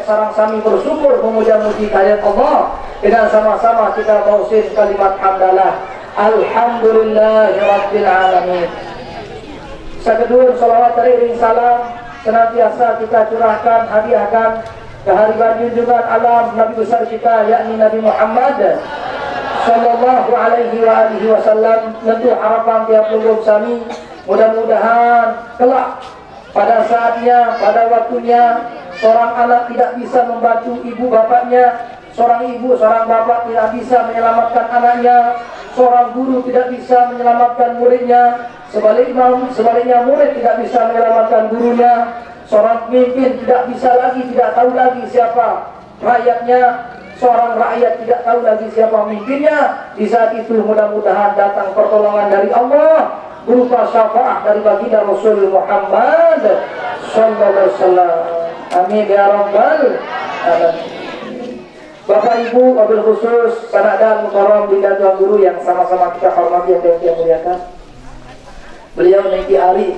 Sarang kami bersyukur memuja-muji kalian Allah dengan sama-sama kita tauhid kalimat hamdalah alhamdulillahirabbil alamin. Sakedulur salawat ring salam senantiasa kita curahkan hadiahkan ke hari junjungan alam Nabi besar kita yakni Nabi Muhammad sallallahu alaihi wa alihi wasallam. Tentu harapan tiap lubuk kami mudah-mudahan kelak pada saatnya, pada waktunya seorang anak tidak bisa membantu ibu bapaknya, seorang ibu, seorang bapak tidak bisa menyelamatkan anaknya, seorang guru tidak bisa menyelamatkan muridnya, sebaliknya murid tidak bisa menyelamatkan gurunya, seorang pemimpin tidak bisa lagi, tidak tahu lagi siapa rakyatnya, seorang rakyat tidak tahu lagi siapa pemimpinnya. Di saat itu mudah-mudahan datang pertolongan dari Allah berupa syafaat dari baginda Rasul Muhammad sallallahu alaihi wasallam. Amin ya rabbal alamin. Bapak Ibu, wabil khusus sanada mukarram dinda tuan guru yang sama-sama kita hormati dan kita muliakan. Beliau niki ari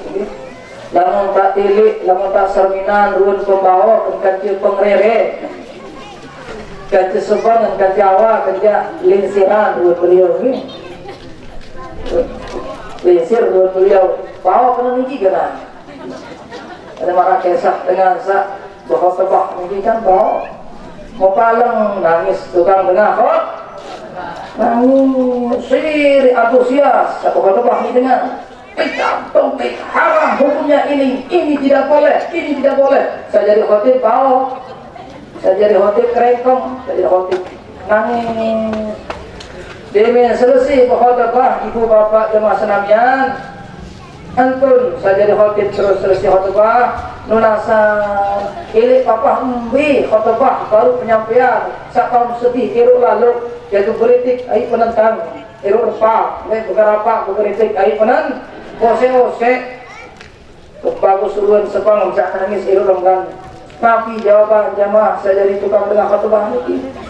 lamun tak tilik, lamun tak serminan ruun pembawa kancil pengrere. Kancil sebang dan Jawa kancil linsiran ruun beliau ini. Linsir ruun beliau bawa kena niki kena. Ada marah kesah dengan sak bahwa tebak ini kan bawa mau paleng nangis tukang tengah kok nangis siri antusias bahwa tebak ini dengan tauhid haram hukumnya ini tidak boleh, ini tidak boleh. Saya jadi khotib bawa, saya jadi khotib kerengkong, saya jadi khotib nangis. Demi selesai bahwa tebak ibu bapak jemaah senamian antun saya jadi khotib terus selesai khotbah nunasan ilik papa umbi khotbah baru penyampaian sak tahun sedih iruk lalu yaitu kritik ai penentang iruk repa beberapa kritik ai penan ose bagus uruan sepang bisa nangis iruk renggan tapi jawaban jamaah saya jadi tukang tengah khotbah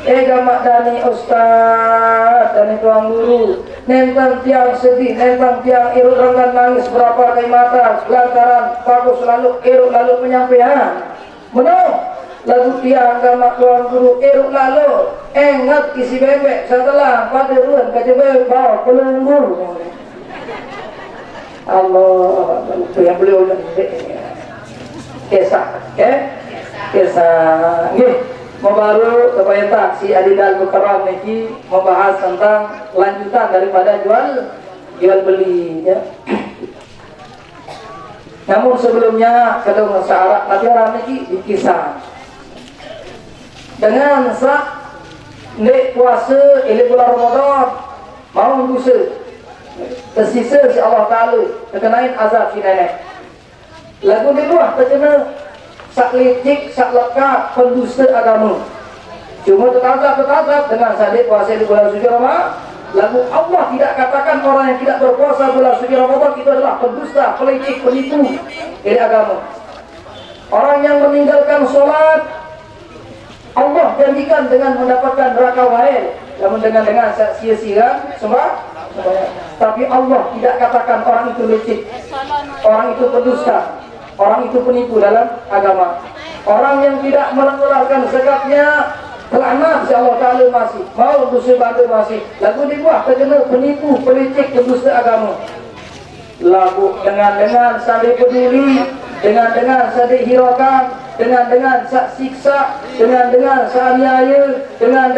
ini gamak dani ustaz dani tuang guru nentang tiang sedih, nentang tiang iruk renggan nangis berapa kali mata lantaran bagus lalu iruk lalu penyampaian menang lagu tiang gamak tuang guru iruk lalu ingat isi bebek setelah pada ruan kajebek bawa pelunggur Allah yang beliau kisah kisah baru supaya tak si Adidal Mukarram niki membahas tentang lanjutan daripada jual beli ya. Namun sebelumnya kalau bahasa Arab pelajaran niki dikisah dengan sak nek puasa ini bulan Ramadan mau puasa tersisa si Allah Taala terkenain azab si nenek lagu di luar terkena sak licik, sak lekat, pendusta agama. Cuma tetap dengan sadik puasa di bulan suci Ramadan. Lalu Allah tidak katakan orang yang tidak berpuasa bulan suci Ramadan itu adalah pendusta, pelicik, penipu dari agama. Orang yang meninggalkan sholat Allah janjikan dengan mendapatkan neraka wahai. Namun dengan sia-sia semua. Tapi Allah tidak katakan orang itu licik, orang itu pendusta, orang itu penipu dalam agama. Orang yang tidak mengeluarkan zakatnya terlaknat si Allah Ta'ala masih mau dosa bantu masih lagu dibuat terkena penipu, pelicik, pendusta agama. Lagu dengan saling peduli, dengan saling hiraukan, dengan siksa, dengan aniaya, dengan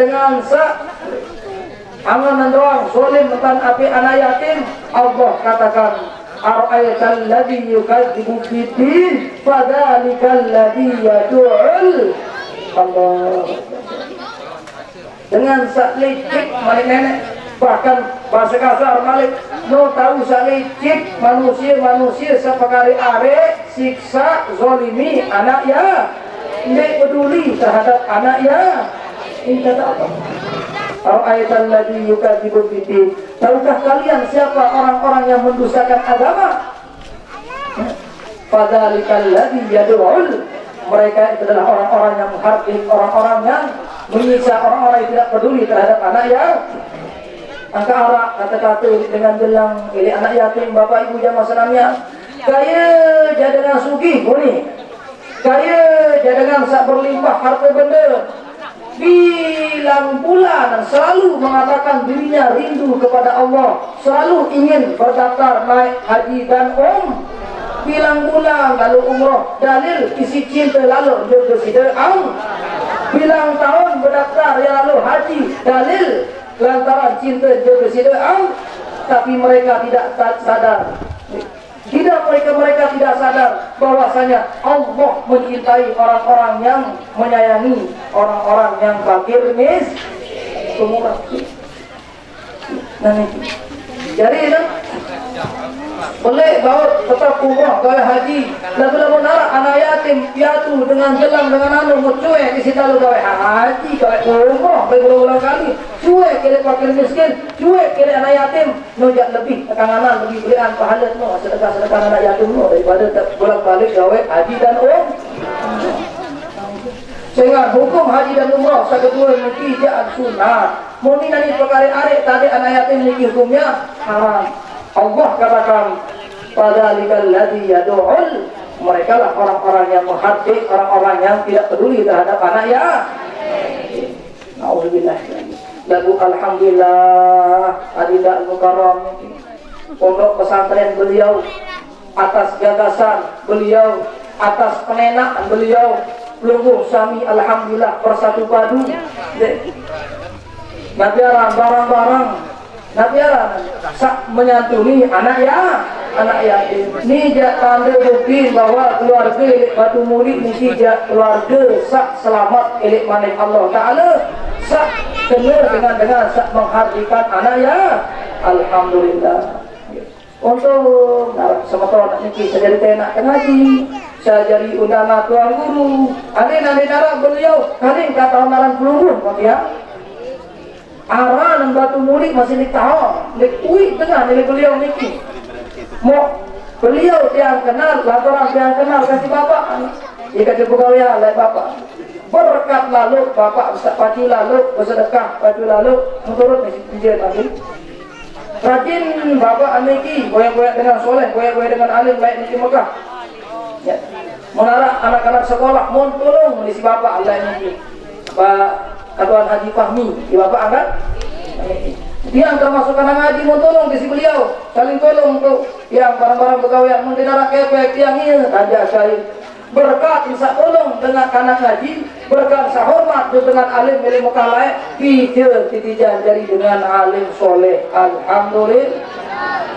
amanan doang solim tentang api anak yatim. Allah katakan ara'aital ladzi yukadzibu biddin fadzalikal ladzi yad'ul Allah. Dengan saklicik malik nenek, bahkan bahasa kasar malik no tahu saklicik manusia sepakari are siksa zalimi anaknya, tidak peduli terhadap anaknya. Ini kata apa? Ara'aital ladzi yukadzibu biddin. Tahukah kalian siapa orang-orang yang mendustakan agama? Fadzalikal ladzi yad'ul. Mereka itu adalah orang-orang yang menghardik, orang-orang yang menyiksa, orang-orang yang tidak peduli terhadap anak yang angka arak, kata-kata dengan gelang milik anak yatim, bapak ibu jamaah senamnya. Kaya jadangan sugih boleh. Kaya jadangan sak berlimpah harta benda. Bilang bulan selalu mengatakan dirinya rindu kepada Allah, selalu ingin berdaftar naik haji dan bilang bulan lalu umrah, dalil isi cinta lalu jodoh sidang. Bilang tahun berdaftar ya lalu haji, dalil lantaran cinta jodoh sidang. Tapi mereka tidak sadar. Mereka tidak sadar bahwasanya Allah mencintai orang-orang yang menyayangi orang-orang yang fakir miskin. Jadi itu boleh bawa tetap umrah gawe haji, lalu nara anak yatim piatu dengan gelang dengan anu cuek di situ lalu gawe haji, gawe umrah berulang kali, cuek kele fakir miskin, cuek kele anak yatim, nojak lebih tekanganan lebih berian pahala no sedekah anak yatim no daripada bolak-balik gawe haji dan sehingga hukum haji dan umrah kedua niki jaan sunat. Muni nani perkara arek tadi anak yatim niki hukumnya haram. Allah katakan padzalikal ladzi yad'ul. Mereka lah orang-orang yang menghardik, orang-orang yang tidak peduli terhadap anak ya. Nauzubillah. Lagu alhamdulillah adida mukarram pondok pesantren beliau, atas gagasan beliau, atas penenakan beliau, Lungguh sami alhamdulillah bersatu padu. Nabiaran barang-barang, nabiaran sak menyantuni anak yatim. Ni jak tanda bukti bahwa keluarga Batu Murid ni jak keluarga sak selamat elek manik Allah Taala, sak kena dengan sak menghardikan anak ya. Alhamdulillah. Untuk semeton niki saya jadi nak ngaji, saya jadi undangan tuan guru. Ada darah beliau, kali kata onaran pelurun kok ya. Aran Batu Murid masih ditahan, lekui tengah dari beliau niki. Mau beliau yang kenal, laporan yang kenal kasih bapak. Jika pegawai oleh bapak. Berkat lalu bapak bisa paju lalu bersedekah paju lalu menurut dia tadi. Rajin bapak aniki, goyang-goyang dengan soleh, goyang-goyang dengan alim baik di Mekah. Ya. Menarak anak-anak sekolah, mohon tolong di si bapak Allah ini. Pak Ketua Haji Fahmi, di bapak angkat. Dia termasuk anak ngaji, mohon tolong di si beliau. Saling tolong untuk yang barang-barang pegawai yang mendenarak kepek yang ini raja saya. Berkat bisa tolong dengan kanak ngaji, berkat sahormat dengan alim milik Mekah lain, pijel titijan jadi dengan alim soleh. Alhamdulillah.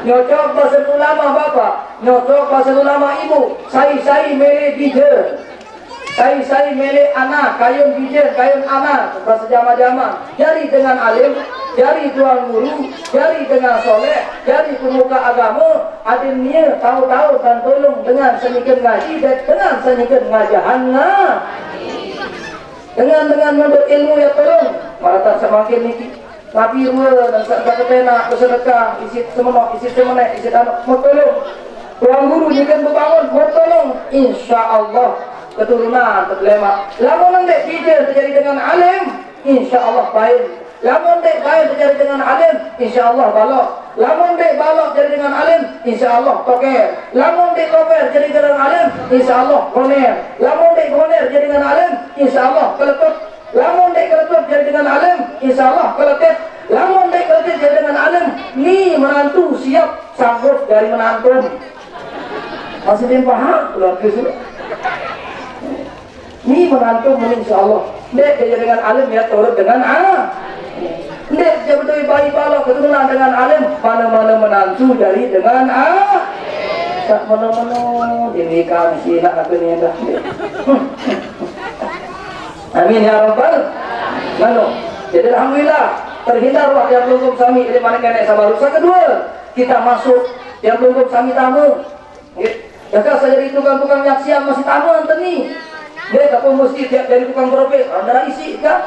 Nyocok bahasa ulama bapak, nyocok bahasa ulama ibu, saya milik pijel, saya milik anak, kayun pijel, kayun anak, bahasa jama-jama. Jadi dengan alim, jadi tuan guru, jadi dengan soleh, jadi pemuka agama, adilnya tahu-tahu dan tolong dengan senikan ngaji dan dengan senikan ngajahan. Dengan menurut ilmu ya tolong, malah semakin niki. Nabi ruwa dan sakit pena bersedekah, isi semenok, isi anak, mau tolong. Tuan guru jika berbangun, mau tolong. Insya Allah keturunan terlema. Lamun nanti tidak terjadi dengan alim, insya Allah baik. Lamun dek baik terjadi dengan alim, insya Allah balok. Lamun dek balok jadi dengan alim, insya Allah toker. Lamun dek toker jadi dengan alim, insya Allah goner. Lamun dek goner jadi dengan alim, insya Allah keletut. Lamun dek keletut jadi dengan alim, insya Allah keletut. Lamun dek keletut jadi dengan alim, ni menantu siap sanggup dari menantu. Masih belum paham? Keluarga sudah. Ni menantu insya Allah. Dek jadi dengan alim ya turut dengan Nek jabdoi bayi balok keturunan dengan alim, mana-mana menantu dari dengan tak mana-mana ini kan si nak aku ni dah. Amin ya rabbal alamin. Jadi alhamdulillah terhindar wah yang belum sami dari mana nenek sabar. Kedua, kita masuk yang belum sami tamu. Ya kan saya jadi tukang-tukang nyaksian masih tamu anteni. Dia tak mesti tiap dari tukang berobat, ada isi kan?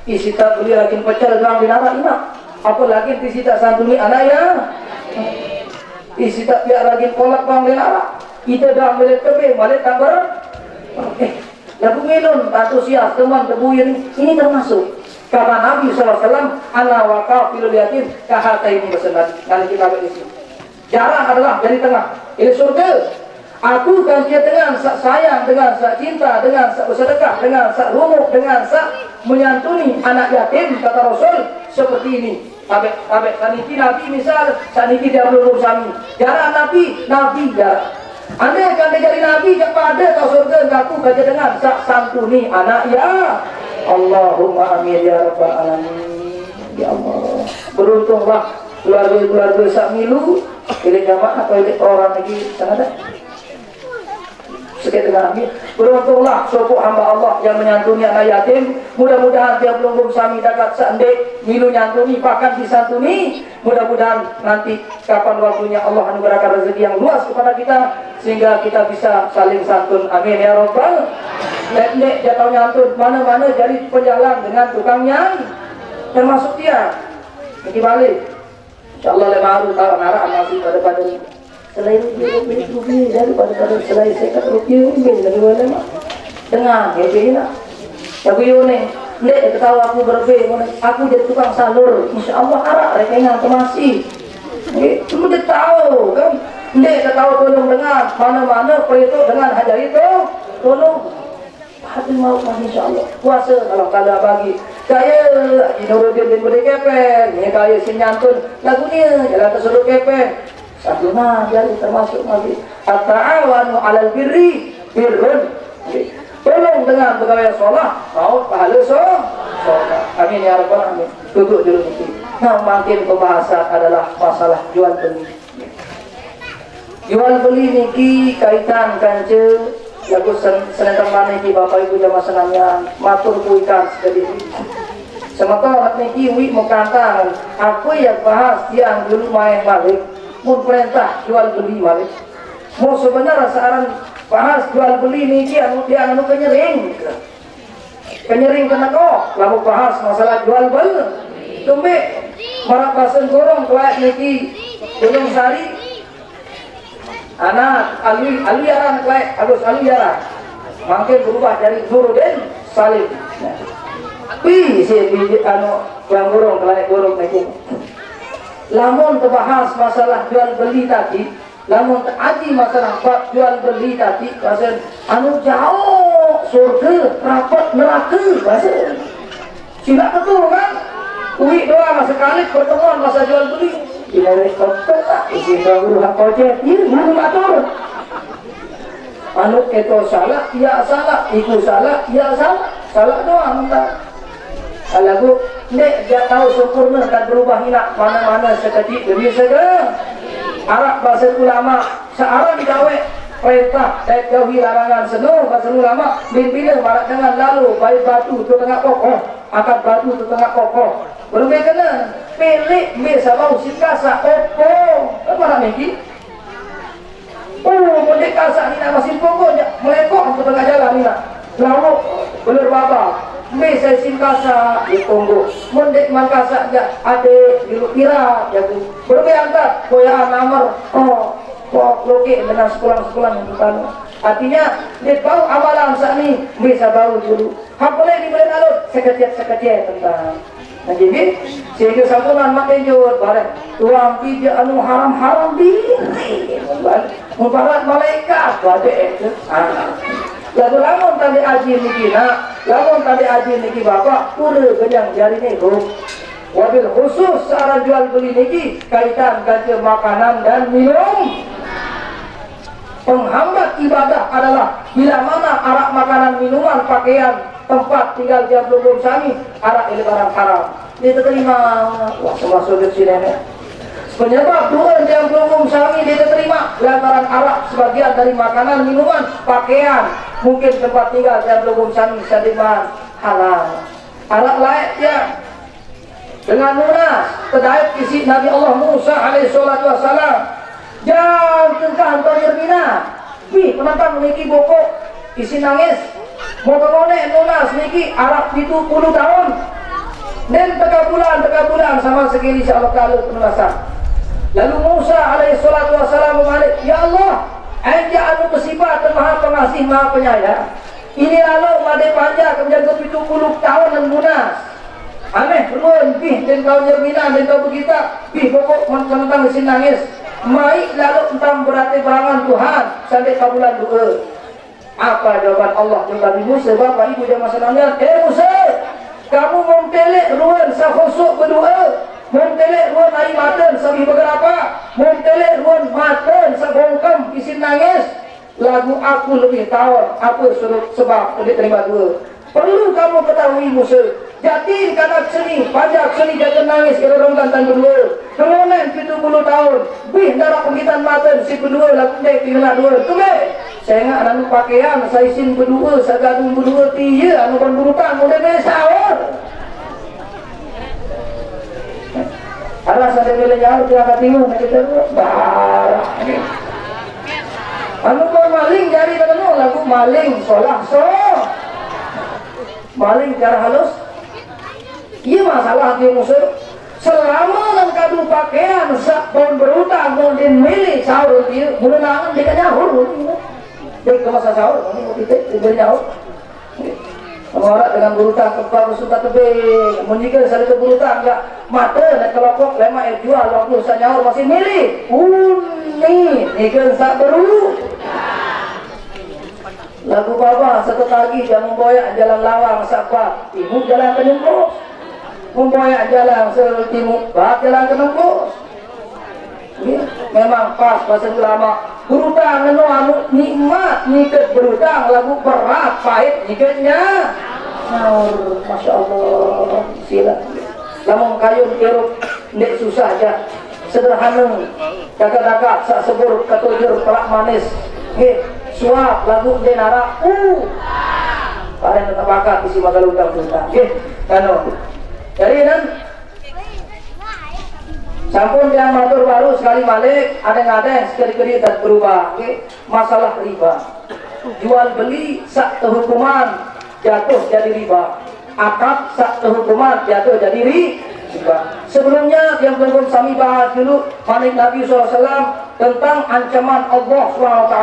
isi tak beli lagi pecel doang dinara ina. Apa lagi isi tak santuni anak ya? Isi tak biar lagi kolak doang dinara. Kita doang beli tebe, balik tambah. Lagu milun antusias teman tebu ini termasuk. Kata Nabi SAW, ana wa kafilul yatim kahataini bersenat. Nanti kita lihat di sini. Jarang adalah dari tengah. Ini surga. Aku kan dia dengan sak sayang, dengan sak cinta, dengan sak bersedekah, dengan sak rumuk, dengan sak menyantuni anak yatim, kata Rasul seperti ini. Abek saniki Nabi misal, saniki dia belum sami. Jarang Nabi jarang. Anda kan jadi Nabi kepada kau surga aku kerja dengan sak santuni anak ya. Allahumma amin ya rabbal alamin. Ya Allah. Beruntunglah keluarga-keluarga sak milu, pilih jamaah atau pilih orang lagi sangat ada. Sekian dengan Nabi. Beruntunglah sopok hamba Allah yang menyantuni anak yatim. Mudah-mudahan dia belum sami dapat seandek milu nyantuni bahkan disantuni. Mudah-mudahan nanti kapan waktunya Allah anugerahkan rezeki yang luas kepada kita sehingga kita bisa saling santun. Amin ya rabbal. Nek dia tahu nyantun mana-mana jadi penjalan dengan tukang nyai termasuk dia. Ini balik. Insyaallah lemaru tahu nara masih pada selain rupiah daripada selain sekat rupiah ini lagi mana mak dengan hebat nak tapi yone ndek tahu aku berbe aku jadi tukang salur insyaallah arak rekengan masih cuma dia tahu kan ndek tahu tolong dengan mana-mana peritu dengan hajar itu tolong hati mau masih insyaallah puasa kalau kada bagi kaya Nuruddin bin Budi Kepen ni kaya sinyantun lagunya jalan tersuruh Kepen satu jadi termasuk lagi at-ta'awanu 'alal birri birrun. Tolong dengan pegawai sholat mau pahala sholat. Amin ya rabbal alamin. Duduk dulu ini. Nah, makin pembahasan adalah masalah jual beli. Jual beli niki kaitan kance lagu senentang mana niki Bapak Ibu jamaah senamnya matur kuikan sedih. Sementara niki wi mengkantang aku yang bahas yang dulu main balik mau perintah jual beli balik mau sebenarnya sekarang bahas jual beli ini dia anu kenyering kena kok lalu bahas masalah jual beli tumbe marak basen gorong kelak niki belum sari anak aliaran kelak agus aliaran makin berubah dari Nuruddin Salim tapi si anu yang gorong kelak gorong niki lamun terbahas masalah jual beli tadi, lamun aji masalah bab jual beli tadi, pasal anu jauh surga, rapat neraka, pasal sila betul kan? Uwi doa sekali pertemuan masa jual beli, tidak ada kotor tak? Isi guru hak kocek, ini belum atur. Anu itu salah, ya salah, iku salah, ya salah doang tak. Kalau nek dia tahu sempurna dan berubah hinak mana-mana seketik demi segera. Arab bahasa ulama searang gawe perintah dan jauhi larangan seno bahasa ulama bila marak dengan lalu baik batu tu tengah kokoh angkat batu tu tengah kokoh belum kena pelik biasa bau sikasa kokoh apa nak meki mendek kasak ni nak masih pokok melekok ke tengah jalan ni nak lalu beler baba saya singkasa di Kongo, mendek mangkasa ya ade di Lukira, ya tu. Berbeangkat, koyaan nomor, kok loke dengan sekolah yang bukan. Artinya dia tahu amalan saat ini bisa baru dulu. Hak boleh dibeli alut sekecil tentang. Nah jadi sehingga sampunan makin jauh barang tuang pijak anu haram di, mubarak malaikat badai itu. Lalu lamun tadi aji niki nak, lamun tadi aji niki bapak, pura kenyang jari ni wabil khusus searah jual beli niki kaitan kerja makanan dan minum. Penghambat ibadah adalah bila mana arak makanan minuman pakaian tempat tinggal dia belum sami arak ini barang haram. Dia terima wah termasuk di sini. Penyebab dua yang belum sami dia terima lantaran arak sebagian dari makanan minuman pakaian mungkin tempat tinggal yang belum sami sadiman halal. Arak lain ya dengan lunas terkait isi Nabi Allah Musa alaihissalatu wassalam. Jangan tengah antar Mina. Wih, penonton niki boko isi nangis. Motorone lunas niki arak 70 tahun. Dan teka bulan sama sekali insya-Allah taala penuasan. Lalu Musa alaihi salatu wassalam balik, "Ya Allah, Anja anu bersifat Maha Pengasih, Maha Penyayang. Ini lalu made panjang menjaga 70 tahun dan munas. Aneh ruan bih dan kau jermina dan kau begitu bih pokok mentang mesin nangis. Mai lalu entang berarti berangan Tuhan sampai kabulan doa." Apa jawaban Allah kepada Musa? Bapak ibu jangan senangnya, Musa, kamu memtelek ruan sahosok berdoa, memtelek ruan air mata sambil berapa, memtelek ruan mata sebongkam isin nangis. Lagu aku lebih tahu apa sebab tidak terima doa. Perlu kamu ketahui Musa, jati kanak seni, pajak seni jaga nangis kira orang dan berdua. Kemudian 70 tahun, bih darah penggitan mata si berdua lagu dek kena dua. Kemeh, saya ingat anu pakaian, saya isin berdua, saya gadung berdua tiya, anu berburutan, mudah besar. Ada saya boleh jauh dia akan timur, kita barang. Anu maling jari katanya lagu maling solah maling cara halus. Iya masalah dia Musa. Selama dan kadu pakaian sakpon berutang mau dimilih sahur dia menangan dia nyahur. Dia ke masa sahur ini mau dia nyahur. Orang dengan berutang kepala suka tebing. Menjika saya itu berutang enggak mata nak kelopok lema jual waktu saya nyahur masih milih. Ni kan sak beru. Lagu baba satu pagi dia memboyak jalan lawang sapa timur jalan ke Nembus, memboyak jalan seluruh timur barat jalan ke Nembus. Memang pas bahasa ulama berutang anu anu nikmat niket berutang lagu berat pahit niketnya. Masya Allah sila lamun kayun keruk ndek susah aja sederhana kakak-kakak sak sebur katujur pelak manis suap lagu denara paling tetap akad isi magal utang utang kano jadi kan sampun yang matur baru sekali balik ada sekali-kali tak berubah masalah riba jual beli sak hukuman jatuh jadi riba akad sak hukuman jatuh jadi riba. Sebelumnya yang belum kami bahas dulu manik Nabi SAW tentang ancaman Allah SWT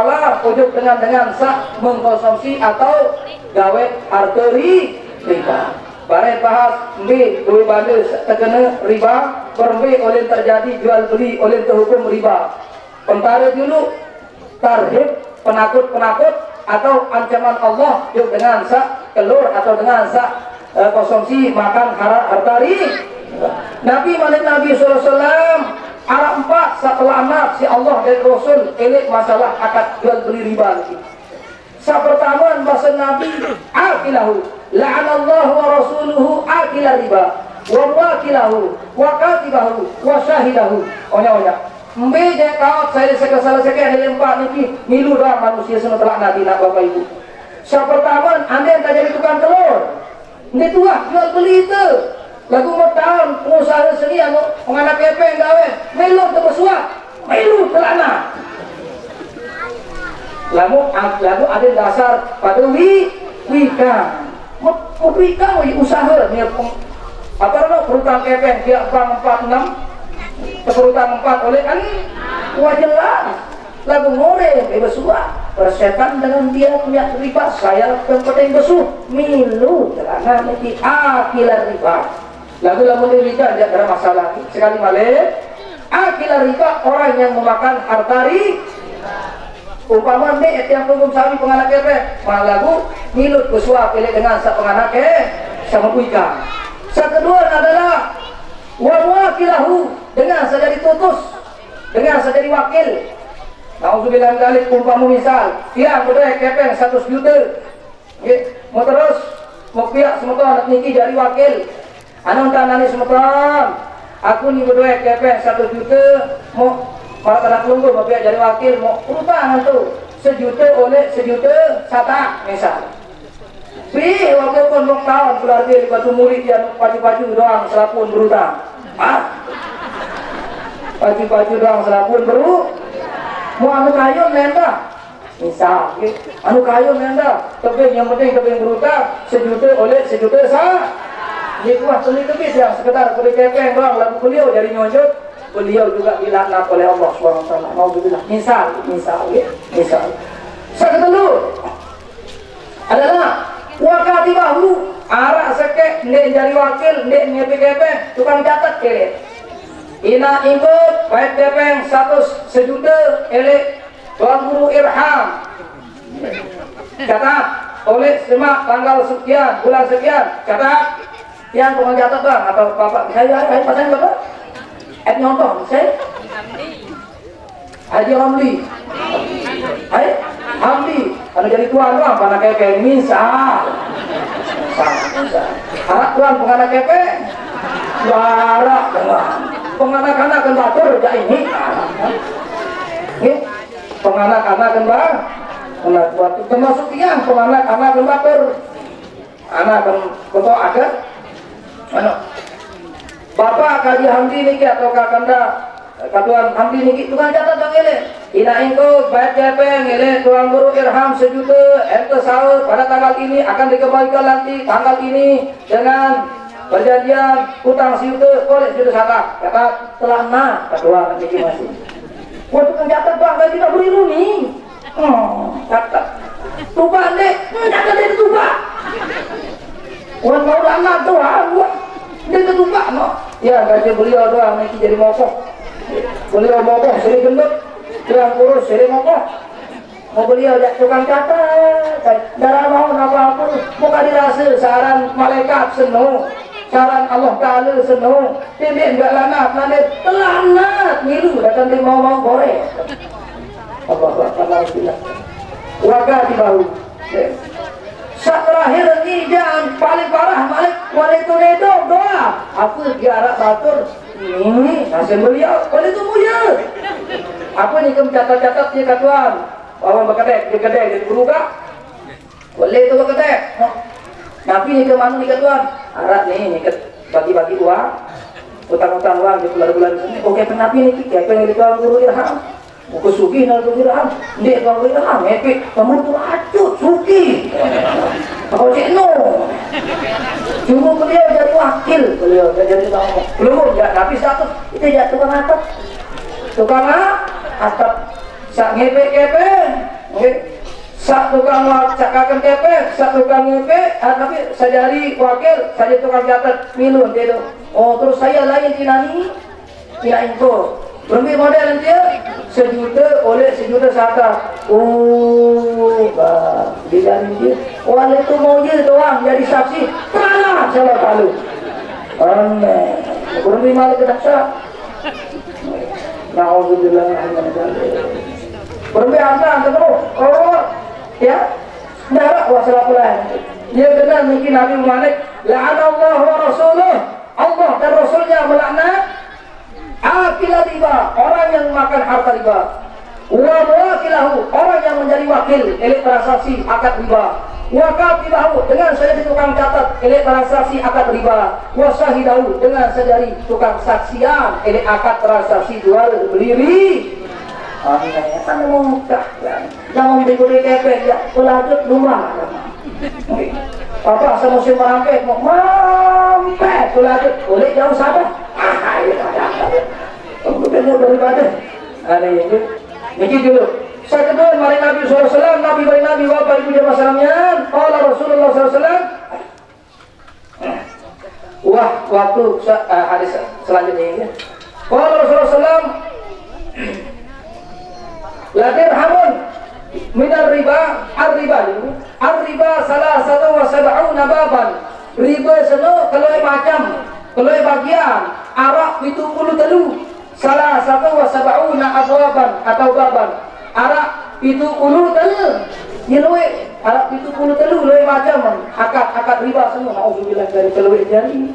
ujuk dengan sah mengkonsumsi atau gawe arteri riba. Barang bahas B dua bandel terkena riba berbe oleh terjadi jual beli oleh terhukum riba. Pentara dulu tarhib penakut atau ancaman Allah ujuk dengan sah kelur atau dengan sah konsumsi makan hartari. Nabi SAW arah 4 setelah anak si Allah dan Rasul elik masalah akad jual beli riba lagi. Pertama bahasa Nabi akilahu la'anallahu wa rasuluhu akila riba wa wakilahu wa katibahu wa syahidahu onya mbe je kau saya salah sekali ada empat niki milu dah manusia semua telah nabi nak bapak ibu. Pertama anda yang tak jadi tukang telur ini tua jual beli itu lagu mau tahun pengusaha seni anu menganak kepeng gawe melu terbesuak melu telana lagu ada dasar pada wika usaha ni apa nama perutang kepeng dia bank 46 perutang 4 oleh kan wajelah lagu ngore bersuak bersetan dengan dia punya riba saya penting besuh milu telana nanti akilah riba. Lagu riba tidak ada masalah. Sekali balik, akilah riba orang yang memakan harta riba. Umpama ni yang belum sami penganak kepe, lagu milut bersuap pilih dengan sa penganak sama kuika. Kedua adalah wakilahu dengan saja ditutus, dengan saja diwakil. Nauzubillah min dzalik umpama misal, tiang budaya kepe 100 juta. Mau terus mau pihak semua anak niki dari wakil. Anu tanani semeton aku ni berdua kepeng 1 juta mau para tadak lunggu mau biar jadi wakil mau perubahan tu 1 juta oleh 1 juta satak misal bi wakil pun mau tahun keluarga di batu murid yang baju-baju doang selapun berutang baju-baju doang selapun mau anu kayun nenda misal anu kayun nenda tebing yang penting tebing berutang 1 juta oleh 1 juta Dia kuah tuli kebis yang sekedar kulit kepeng doang. Lalu beliau jadi nyonjot, beliau juga dilaknat oleh Allah SWT. Alhamdulillah. Misal. Sekedar adalah wakati bahu arak sekek ndek jadi wakil ndek nyepi kepeng tukang catat kere. Ina ikut baik kepeng 100 sejuta elek Tuan Guru Irham catat oleh semak tanggal sekian bulan sekian catat yang tukang catat bang atau bapak saya pasang bapak nyontoh saya Haji Ramli Hamdi anu jadi tuan bang pada kepeng misal anak tuan penganak kepeng barak penganak-anak kan batur ya ini penganak-anak kan bang termasuk yang penganak-anak kan batur anak kan kotor ada bapak kaji Hamdi niki atau kakanda Katuan Hamdi niki tukang catat bang ele ina ingko bayar kepeng ele Tuan Guru Irham sejuta ente sahur pada tanggal ini akan dikembalikan nanti tanggal ini dengan perjanjian utang sejuta boleh sejuta satak catat telah nah Katuan niki masih buat tukang catat bang gaji tak beri runi catat tuba dek catat dek tuba buat mau anak doang buat dia tuba no ya gaji beliau doang niki jadi mokok beliau mogok sering gendut yang kurus sering mogok mau beliau tukang catat darah mau apapun muka dirasa saran malaikat senang saran Allah Ta'ala senang ini enggak lanat nanti telanat ngilu datang dia mau goreng Alhamdulillah warga di bahu saat terakhir ini jangan paling parah malik tunedo doa aku diarak batur ini hasil beliau boleh tunggu ya apa nih kamu catat-catat dia katuan awam berkedek di guru kak boleh itu berkedek tapi nih kemana nih katuan arat nih bagi-bagi uang utang-utang uang di bulan-bulan ini oke kenapa nih kayak pengen di tuan guru Irham mau kesugi nal guru Irham dia tuan guru Irham epic kamu tuh acut suki kau cekno cuma beliau jadi wakil beliau jadi belum ya tapi status itu ya tukang atap sak ngepe sak tukang cakakan kepe sak tukang ngepe tapi saya jadi wakil saya tukang catat minum itu terus saya lain tinani tidak info lebih model dia sejuta oleh sejuta sata dijamin dia oleh itu mau je doang jadi saksi kalah sama kalau aneh kurang lima lagi daksa na'udzubillah berbe anda terus ya darah wassalamualaikum dia benar mungkin Nabi Muhammad la'anallahu wa rasuluh Allah dan Rasulnya melaknat akil riba orang yang makan harta riba wa wakilahu orang yang menjadi wakil elek transaksi akad riba wa katibahu dengan saya tukang catat elek transaksi akad riba wa syahidahu dengan sejari tukang saksian elek akad transaksi jual beli ya kan mudah jangan dibeli kepek ya peladut lumah apa sama musim mampet mau mampet peladut boleh jauh sabar kemudian daripada ada yang ini dulu saya kedua mari Nabi SAW Nabi bari Nabi bapak ibu jamaah salamnya Allah Rasulullah SAW wah waktu hadis selanjutnya ini Allah Rasulullah SAW la dirhamun minar riba ar-riba salah satu wa sab'una baban riba seno kalau macam kalau bagian arak 73 salah satu wa sab'una abwaban atau baban arak 73 yeluwe arak 73 luwe macam akad riba semua auzubillah dari keluwe jadi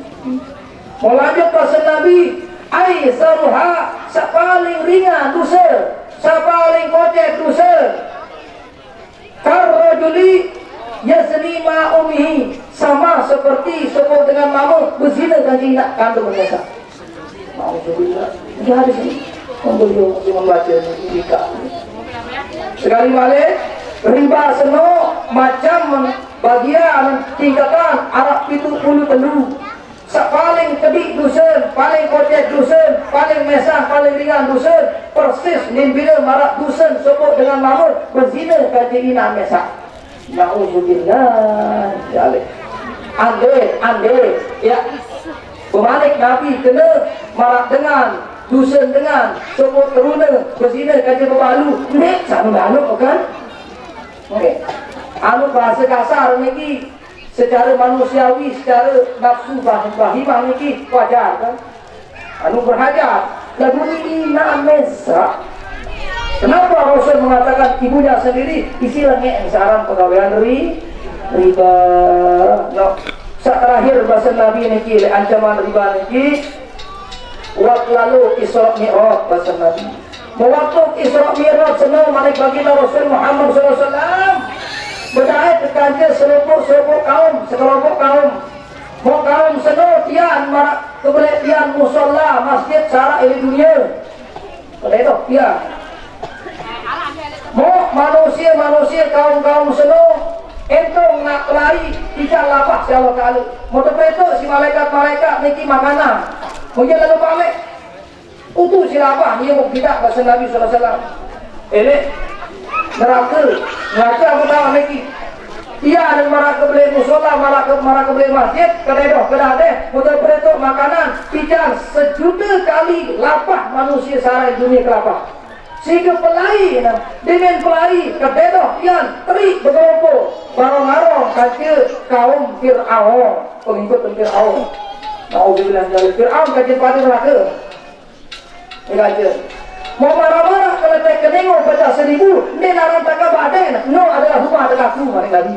melanjut pasal Nabi aisaruha paling ringan dosa paling kocek dosa karrajuli yazni ma umihi sama seperti sebut dengan mamu berzina dan zina kandung mereka auzubillah di hadis ini beliau membaca jika sekali balik riba seno macam bagian tingkatan Arab itu 70 paling kedik dusun, paling kocek dusun, paling mesah, paling ringan dusun, persis nimbila marak dusun sebut dengan mahmud berzina kaji ina mesah. Na'udzubillah. Andai ya berbalik Nabi kena marak dengan dusun dengan sebut teruna berzina kaji berbalu nek sama balu kan. Okey. Anu bahasa kasar ni secara manusiawi, secara nafsu bahimah ni wajar kan? Anu berhajat. Lagu ini nak mesra. Kenapa Rasul mengatakan ibunya sendiri istilah ngek saran pegawaian riba. No. Saat terakhir bahasa Nabi ni ancaman riba ni waktu lalu Isra Mi'raj bahasa Nabi. Waktu Isra Mi'raj senang malik baginda Rasul Muhammad SAW. Berdaya terkancil sekelompok kaum mau kaum seno tian marak kebelet tian musola masjid cara ini dunia boleh dok tian mau manusia kaum seno entong nak lari tidak lapar si Allah Ta'ala mau itu si malaikat niki makanan mungkin lalu balik utuh si lapar dia mau tidak bahasa Nabi SAW elek neraka apa tahu lagi ia ada marah kebeli musola marah kebeli masjid kededoh kedade untuk perintah makanan pijar sejuta kali lapar manusia sarai dunia kelapa sehingga pelai dengan pelai kededoh yang terik bergelombol barong-barong kaca kaum Fir'aun pengikut Fir'aun na'udzubillah dari Fir'aun kaca pada neraka ini kaca mau marah-marah kalau tak kenengok pada 1000 ni narang takkan badan no adalah rumah adalah aku mari Nabi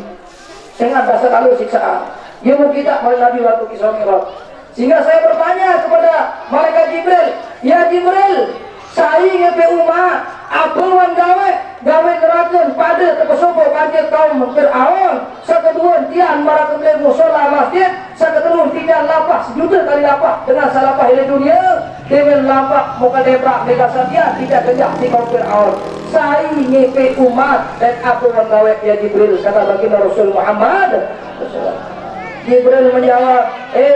dengan dasar lalu siksaan dia mau kita mari Nabi waktu Isra Mi'raj sehingga saya bertanya kepada malaikat Jibril ya Jibril saya ngepe umat apa yang gawe neraka pada terpesopo kancil kaum Fir'aun sekedua tian marah kembali musola masjid sekedua tian lapas sejuta kali lapas dengan salah pahili dunia dengan lapak muka debrak mereka saja tidak kejak si kaum Fir'aun saya ngepe umat dan apa yang gawe ya Jibril kata baginda Rasul Muhammad Jibril menjawab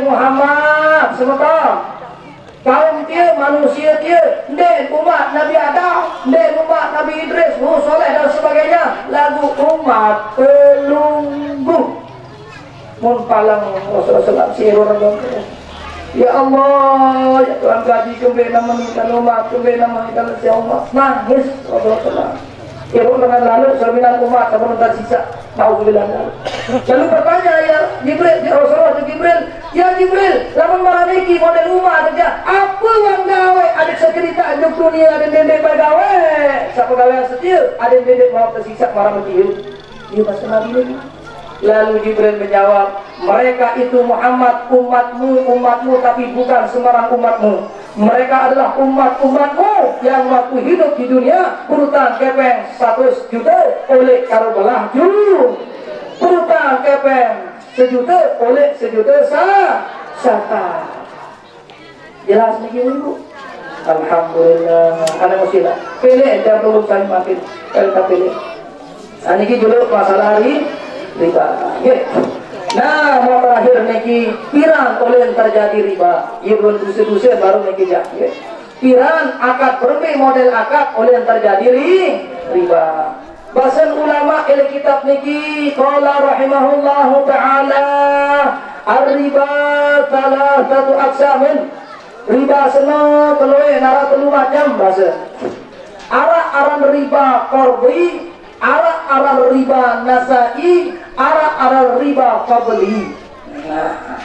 Muhammad semoga kaum dia manusia dia dan umat Nabi Adam dan umat Nabi Idris Nuh Soleh dan sebagainya lagu umat pelunggu mun palang Rasulullah sirur ya Allah ya Tuhan gaji kembali nama minta umat kembali nama minta umat nangis Rasulullah Ibu dengan lalu sembilan umat sebelum tersisa Nauzubillah. Lalu bertanya ya Jibril, ya Rasulullah Jibril, ya Jibril, lamun maraniki model umat aja. Apa yang gawe? Ada secerita hidup dunia ada dendek gawe. Siapa gawe yang setia? Ada dendek mau tersisa marah betul. Ini bahasa Nabi ini. Lalu Jibril menjawab, mereka itu Muhammad umatmu tapi bukan sembarang umatmu. Mereka adalah umatmu yang waktu hidup di dunia berutang kepeng 100 juta oleh karubalah juru berutang kepeng 1 juta oleh 1 juta sata. Jelas nih ibu. Alhamdulillah. Anak musilah. Pilih jam belum saya makin kita pilih. Ini dulu masalah hari riba. Nah, mau terakhir niki pirang oleh yang terjadi riba. Ia belum dusia baru niki jak. Pirang akad berbagai model akad oleh yang terjadi riba. Bahasan ulama il kitab niki qala rahimahullahu taala ar-riba thalathatu aqsamin. Riba seno telu macam bahasa. Aran riba qardi, aran riba nasai, aran riba fadli. Nah,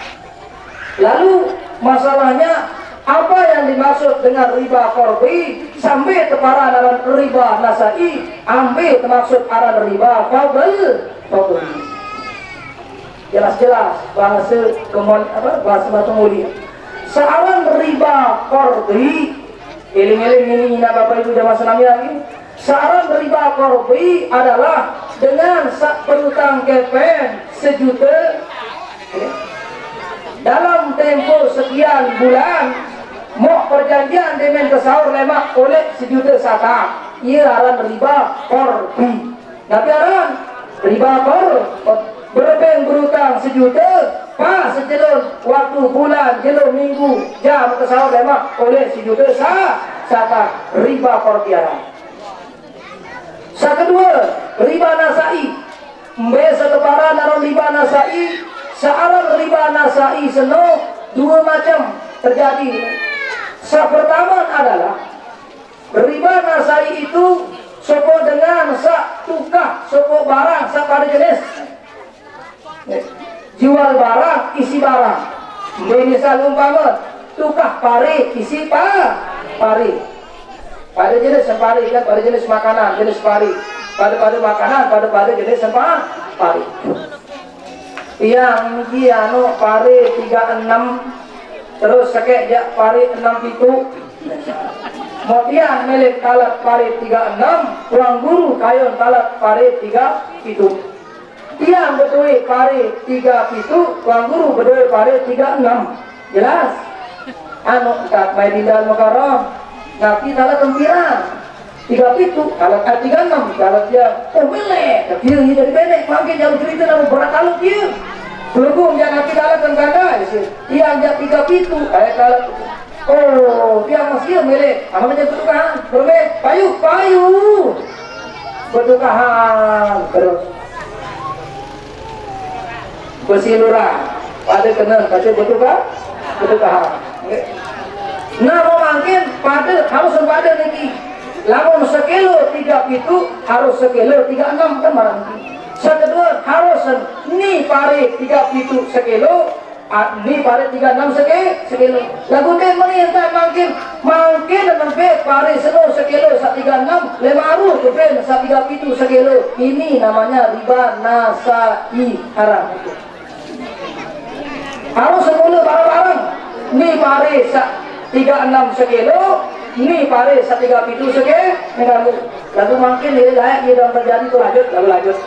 lalu masalahnya apa yang dimaksud dengan riba qardi sampai teparan aran riba nasai, ambil termaksud aran riba fadli. Jelas-jelas bahasa bahasa batu mulia. Searan riba qardi, eling-eling ini Bapak Ibu jamaah sekalian lagi. Searan riba qardi adalah dengan berutang kepeng 1 juta dalam tempo sekian bulan mau perjanjian dengan kesaur lemak oleh 1 juta sata. Ia aran riba qardi. Tapi aran riba qardi berutang 1 juta pas sejelon waktu bulan jelon minggu jam kesawat lemak oleh si juta sata riba korpiara. Sa kedua riba nasai mbesa kepara naron riba nasai searang riba nasai seno dua macam terjadi. Sa pertama adalah riba nasai itu sopo dengan sa tukah sopo barang sa pada jenis jual barang isi barang. Misal umpama tukah pare isi pare pada jenis pare kan pada jenis makanan jenis pare pada makanan pada jenis pare. Yang ini anu pare 36 terus sakit jak pare 67 Motian milik kalat pare 36 ruang guru kayon kalat pare 3 itu tiang betul pare 3 itu ruang guru betul pare 36 jelas anu tak main di dalam karang nanti kalat tempiran 3 itu kalat 36 kalat dia milik tapi ini jadi pendek makin jauh cerita namun berat kalau dia berhubung jangan kita kalat ganda tiang jak 3 itu kalat oh, dia masih milik. Apa macam bertukahan? Bermain payu. Bertukahan terus. Bersiluran. Pada kena kata bertukahan. Nah, mungkin pada harus pada lagi. Lamun sekilo 3 itu harus sekilo 36 kan marang. Kedua harus ni pare 3 itu sekilo. Ni pare 36 sekilo. Lagu teh menintah makin nembe pare seno sekilo sa 36 lemaru kepen sa 3 pitu sekilo. Ini namanya riba nasai haram itu. Harus semula barang-barang. Ni pare sa 36 sekilo, ni pare sa 3 pitu sekilo. Lagu makin dia layak dia dalam terjadi tu lanjut.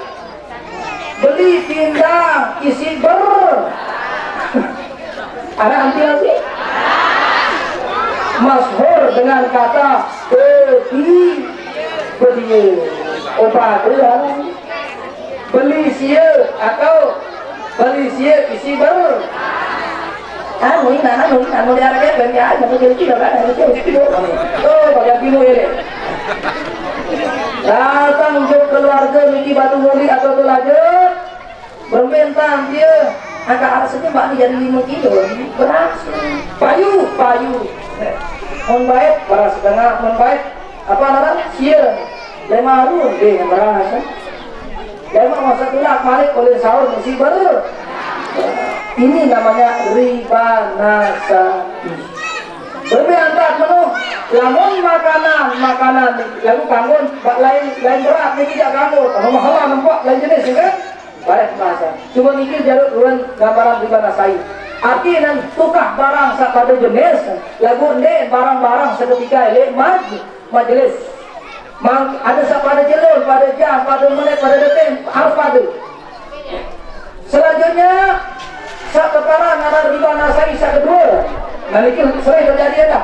Beli pindang isi ada anti lagi masyhur dengan kata beli obat beli sia atau beli sia isi anu diarahkan dan ya jadi tidak ada bagian timur ini datang untuk keluarga Miki Batu Muli atau Tulajet bermentang dia agak rasanya mbak jadi 5 kilo beras payu mon baik beras setengah mon baik apa namanya sia lemaru deh beras lemah masa tulak balik oleh sahur mesti baru ini namanya riba nasai berbiantar menu lamun makanan lalu kangon lain berat ini tidak kangon mahal nampak lain jenis kan barang bahasa cuma mikir jarut ruan gambaran riba nasai artinya tukah barang pada jenis lagu ende barang-barang seketika elek majelis ada pada jelur pada jam pada menit pada detik harus pada selanjutnya sekarang ada riba nasai kedua nah ini sering terjadi ada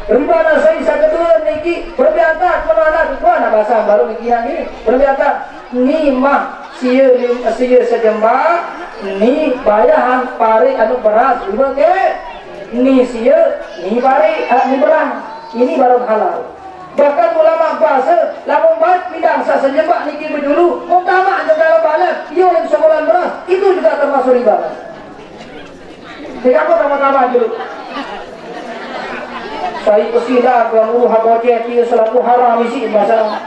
riba nasai kedua niki berbiantar mana tuan bahasa baru niki ini berbiantar ni mah sia sejembak ni bayahan pare anu beras lima ke ni sia ni pare ni beras ini baru halal bahkan ulama bahasa lamun bat pindang sa sejembak niki bejulu utama dalam balan iyo yang sebulan beras itu juga termasuk riba apa sama-sama dulu saya kesilah kalau habojet dia selaku haram isi masalah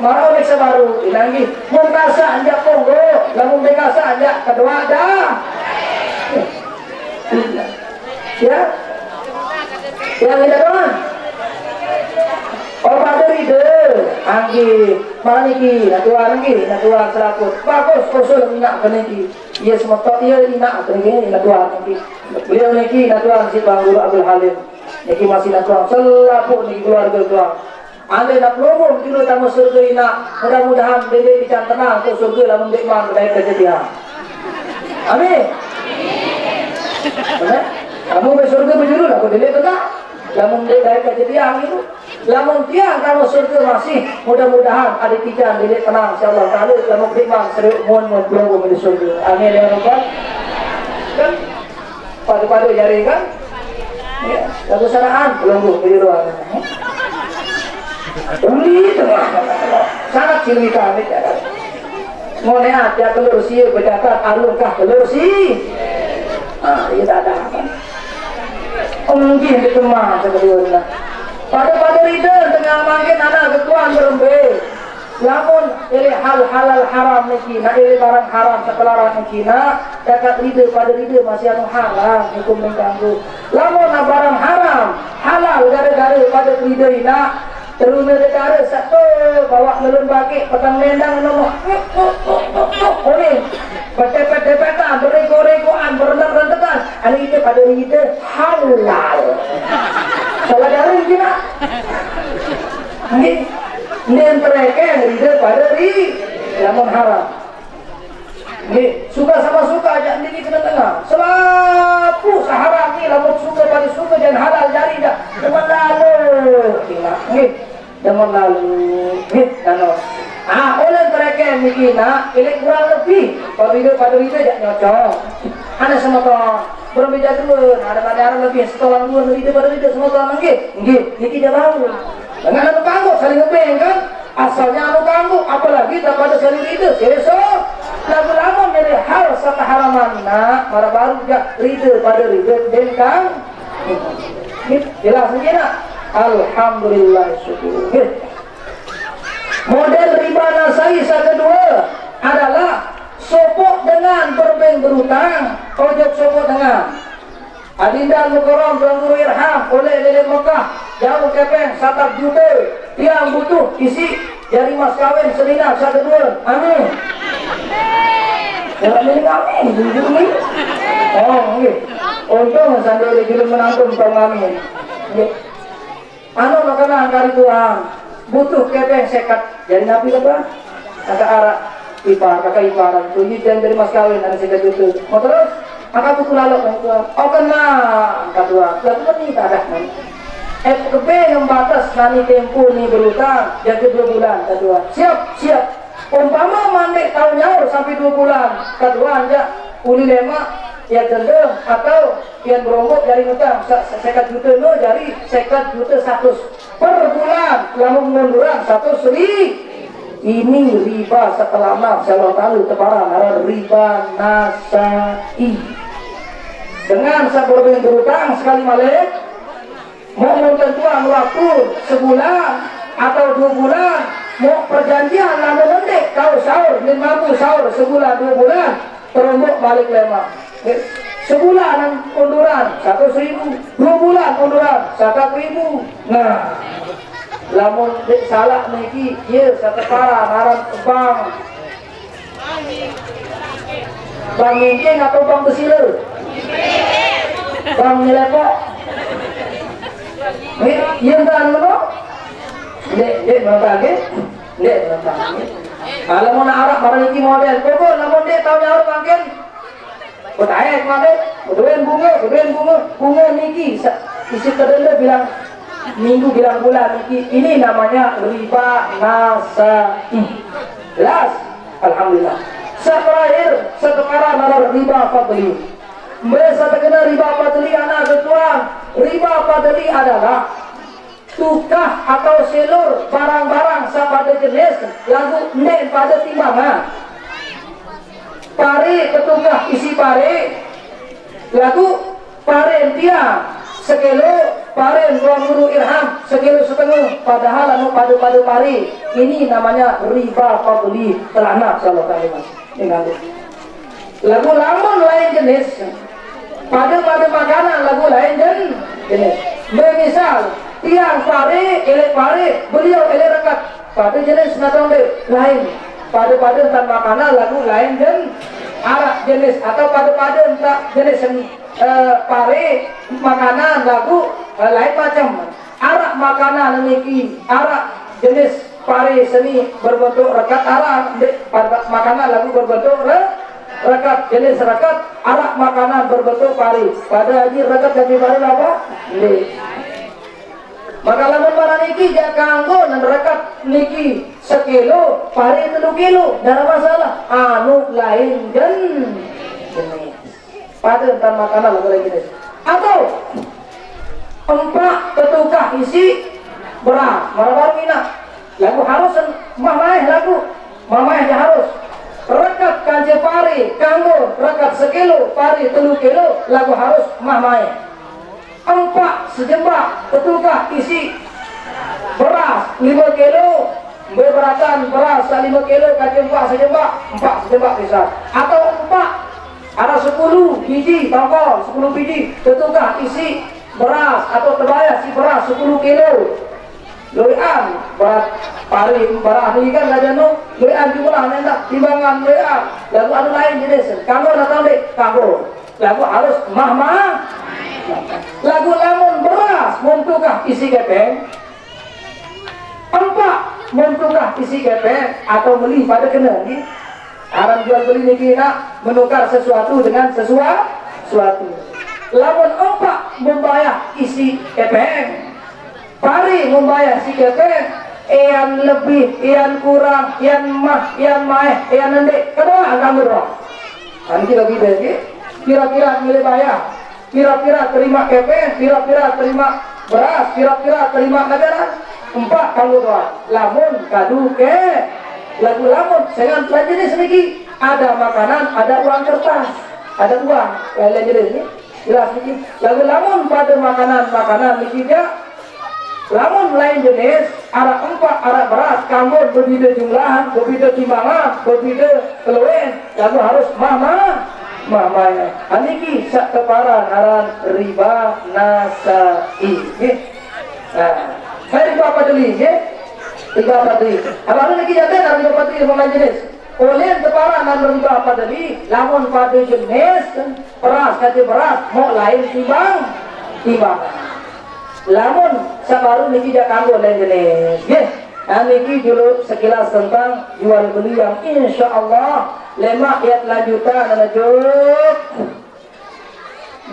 marah oleh sebaru inangi mengkasa anja Kongo lamun bekasa anja kedua dah ya yang ada doang obat dari anggi mana niki natua seraput bagus usul minyak keniki ia semotok ia inak keniki natua niki beliau niki natua si Bang Guru Abdul Halim niki masih natua selaput niki keluarga tuang anda nak promo dulu tamu surga ina mudah-mudahan dede bican tenang untuk surga lamun dekman baik kejadian amin benar kamu ke surga berjuru lah kau dede tenang Lamun dari kejadian itu, lamun tiang kalau surga masih mudah-mudahan ada tiga diri tenang insyaallah taala lamun beriman serius mohon belum di surga. Amin ya rabbal kan pada jari kan ya lagu saraan belum di ruangan uli tengah sangat cilik kami ya kan ngone ati telur si berdapat alungkah telur si iya ada apa mungkin itu mah sebenarnya pada rida tengah makin anak ketuan berembe lamun ini halal haram niki na ini barang haram sekelaran niki na dekat rida pada rida masih anu halal hukum mengganggu lamun barang haram halal gara-gara pada rida ina terus negara satu bawa melun bagi petang lendang nomor kuning pepet-pepetan berego-regoan berentak-rentekan ini itu pada rida halal salah dari kita ini mereka yang rida pada lamun haram ini suka sama suka aja ini kena tengah selapu seharam ini lamun suka pada suka dan halal jari dah dengan lalu dengan lalu oleh mereka yang mikirnya ini kurang lebih pada rida jak nyocok ada sama toh berbeda dulu ada lebih setelah dua rida pada rida sama toh ini tidak baru dengan anu kanggo saling ngepeng kan asalnya anu kanggo apalagi tak pada saling rida besok lagu-lagu dari hal satu haraman nak para baru juga rida pada rida dan kang jelas saja nak alhamdulillah syukur model riba nasai kedua adalah sopok dengan berbeng berutang ojok sopok dengan adinda mukaram dan guru irham oleh lele Mekah jauh kepeng 1 juta tiang butuh isi jari mas kawin selina 1 bulan amin jangan milik amin jujur ni untung sambil dikirim menantum tong amin anu makanan kari Tuhan butuh kepeng sekat jadi nabi apa kakak arak kakak iparan tujuh dan dari mas kawin ada sekat juta mau terus maka butuh lalu kena kedua ni tak ada FKB yang batas nani tempo ni berutang jadi 2 bulan kedua siap umpama mandek tahun nyaur sampai 2 bulan kedua aja uli lema ya dendam atau yang berombok dari utang sekat juta no dari sekat juta 100 per bulan lalu mengunduran 100 ini riba setelah saya tahu tebaran ada riba nasai dengan seberbeng berutang sekali malik mau menentukan waktu sebulan atau 2 bulan mau perjanjian lama mendek kau sahur 5 sahur sebulan 2 bulan terombok balik lema sebulan unduran 100.000 2 bulan unduran 100.000 nah lamun salah niki ya satepara naran bang mungkin atau bang besiler bang nyelepok yang tahan lo dek menentang kalau mau arah barang ini model pokok namun dek tahu nyaur makin bertanya kemarin bunga niki isi terdengar bilang minggu bilang bulan ini namanya riba nasai jelas alhamdulillah terakhir sekarang adalah riba fadli mereka terkena riba fadli anak ketuan riba fadli adalah tukah atau selur barang-barang pada jenis lagu nek pada timbangan pare ketukah isi pare lagu pare tiang sekilo pare ruang guru irham sekilo setengah padahal anu padu-padu pare ini namanya riba fadli terlanak kalau kalian mas lagu lamun lain jenis pada makanan lagu lain jenis misal tiang pare elek pare beliau elek rekat pada jenis natonde lain pada tentang makanan lagu lain dan arak jenis atau pada entah jenis pare makanan lagu lain macam arak makanan niki arak jenis pare seni berbentuk rekat arak pada makanan lagu berbentuk rekat jenis rekat arak makanan berbentuk pare pada haji rekat jadi pare apa Maka lamun barang niki dia kanggo dan rekat niki 1 kilo, pari 3 kilo, tidak masalah. Anu lain jenis. Pada entar makanan lain jenis. Atau empat petukah isi beras, baru minat. Lagu harus mamai lagu, mamai harus. Rekat kanje pari, kanggo rekat 1 kilo, pari 3 kilo, lagu harus mamai. Empat sejembak petukah isi beras 5 kilo, beratan beras 5 kilo, kanje 4 sejembak bisa. Atau 4 ada 10 biji tongkol, 10 biji petukah isi beras atau tebaya si beras 10 kilo. Loian berat pari beras ini kan aja no loian jumlah nenda timbangan loian. Lagu anu lain jenis kanggo datang deh kanggo. Lagu harus mah. Lagu lamun beras muntukah isi kepeng. 4 muntukah isi kepeng atau beli pada kena ni. Aran jual beli ni kira menukar sesuatu dengan sesuatu. Lamun 4 membayar isi kepeng. Pari membayar si kepeng, yang lebih, yang kurang, yang mah, yang maeh, yang nendek, kedua akan berdoa. Nanti lagi deh, kira-kira milih bayar, kira-kira terima kepeng, kira-kira terima beras, kira-kira terima negara. 4 kamu doa. Lamun kadu ke, lagu lamun, dengan jenis sedikit, ada makanan, ada uang kertas, ada uang, lain jenis ini, jelas sedikit. Lagu lamun pada makanan juga. Lamun lain jenis, ada 4, ada beras, kamu berbeda jumlahan, berbeda timbangan, berbeda keluwen, kamu harus mamanya. Aniki sak keparan aran riba nasai. Saya riba apa dulu? Riba apa dulu? Abang lagi jatuh dari riba apa dulu lain jenis. Oleh keparan aran riba apa dulu? Lamun pada jenis beras, kata beras, mau lain timbangan. Lamun sabaru niki jak kanggo lain jenis. Niki dulu sekilas tentang jual beli yang insya Allah lemak ayat lanjutan lanjut.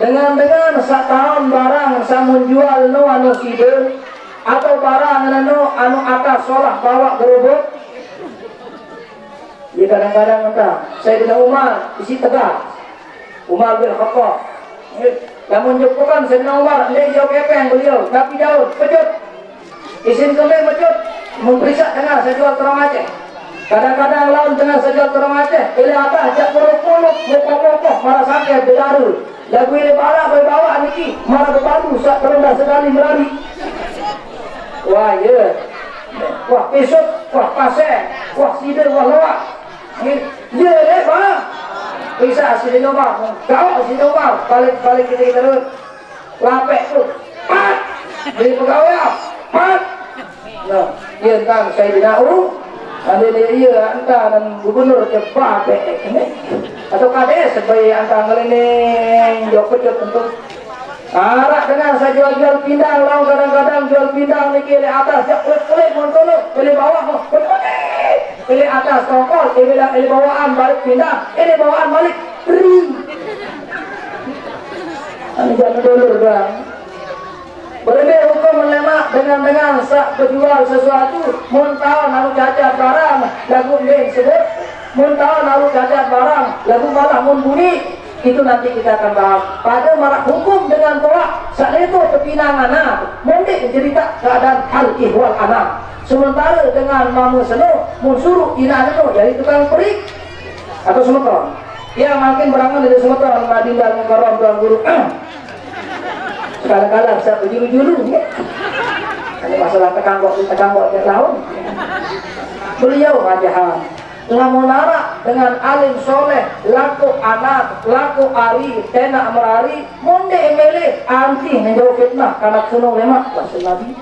Dengan setahun barang samun jual no anu side atau barang anu atas solah bawa gerobok. Ya kadang-kadang entah Sayyidina Umar isi tegas. Umar bin Khattab. Namun menunjukkan Sayyidina Umar dia jauh kepeng beliau tapi jauh pecut isin kembali pecut memperiksa dengan sejual terang Aceh. Kadang-kadang lawan dengan sejual terang Aceh ili atas jak perut-perut mokok-mokok marah sakit berdaru lagu ili bawa niki marah berbalu sak terendah sekali melari. Wah ya wah pesut wah pasir wah sider wah lawak ya lebar bisa sini nomor, kau sini nomor, balik kita terus, lapek tu, pat, jadi pegawai, pat, no, dia entah saya tidak ada dia entah dan gubernur cepat, atau kades supaya entah ngeleneng, jauh pecut tentu. Arak dengan saya jual pindang, lalu kadang-kadang jual pindang ni kiri atas, jak kulit montolo, pilih bawah, pilih atas tongkol, pilih bawaan balik pindah, ini bawaan balik ring. Ini jangan dulu bang. Berbeda hukum melemak dengan sak berjual sesuatu, muntah nalu cacat barang, lagu lain sebut, muntah nalu cacat barang, lagu malah bunyi. Itu nanti kita akan bahas. Pada marak hukum dengan tolak saat itu kepinangan anak mendik cerita keadaan hal ihwal anak. Sementara dengan mamu seno munsuru ina itu jadi tukang perik atau semeton yang makin berangan dari semeton madindah mukarom tuan guru sekali-kali saya berjuru-juru ya. Ini masalah tekanggok yang laun beliau ngajahan lamun lara dengan alim soleh laku anak laku ari tenak merari monde emele anti menjauh fitnah karena sunung lemak pasal nabi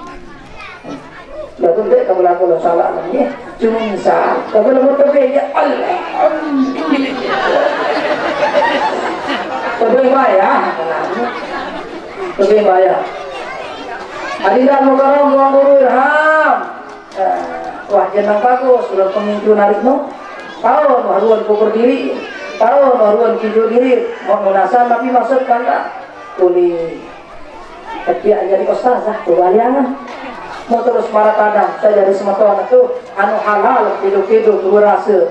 lalu dek kamu laku lo salah namanya cuma misal tapi lamun tebe ya Allah tebe bayar hadiran mukaram ruang guru irham wah jenang bagus sudah pemimpin narik no tahun haruan kukur diri tahun haruan kijo diri mau menasan tapi maksud kan tak boleh tapi aja di ustazah tuh baliangan mau terus maratana saya jadi semeton itu anu halal hidup-hidup berasa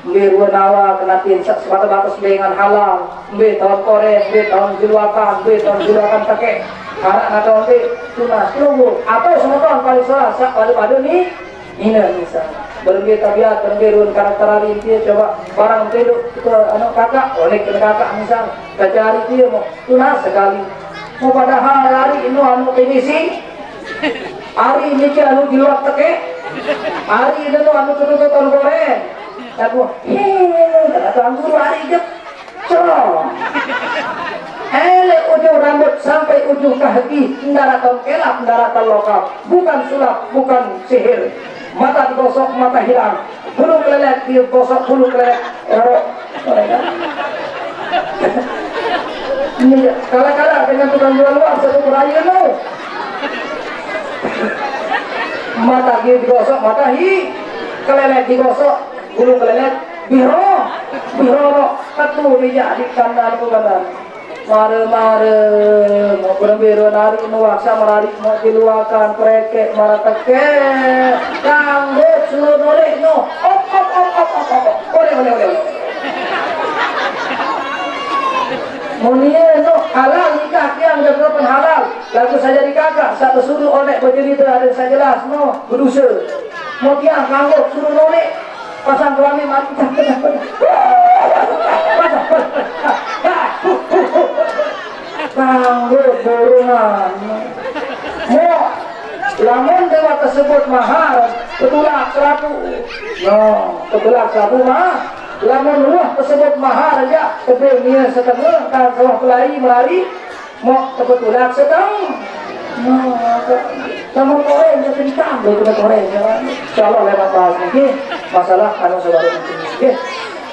Mbir nawa kenatin sebatas dengan halal mbir tahun korek mbir tahun jiluakan pakai anak atau mbir tunas tunggu atau semeton paling salah pada nih ini misalnya berbeda tabiat berbeda karakter hari dia coba barang hidup ke anak kakak oleh ke kakak misal cari dia mau tunas sekali mau padahal hari ini anu pinisi hari ini anu di luar teke hari ini anu tutup goreng aku kata guru hari jep ujung rambut sampai ujung kaki daratan kelap daratan lokal bukan sulap bukan sihir mata digosok mata hilang bulu kelelek digosok bulu kelelek erok ini kala-kala dengan tukang jual luar satu perayu no mata digosok mata kelelek digosok bulu kelelek biro katu dijadikan aku benar mare mau berbiro nari nuaksa merari mau diluakan preke maratake kanggo seluruh no op oleh Munia no halal nikah yang berkepan halal lagu saja di kakak satu suruh oleh bercerita ada saya jelas no berdosa mau tiang kanggo suruh oleh pasang kelamin mati kanggo borongan mau lamun dewa tersebut mahal ketulak 100 no ketulak 100 mah lamun ruah tersebut mahal aja kebenia setengah kan sawah melari mau ketulak setengah sama koreng ya tentang itu koreng insyaallah lewat bahas lagi masalah anu saudara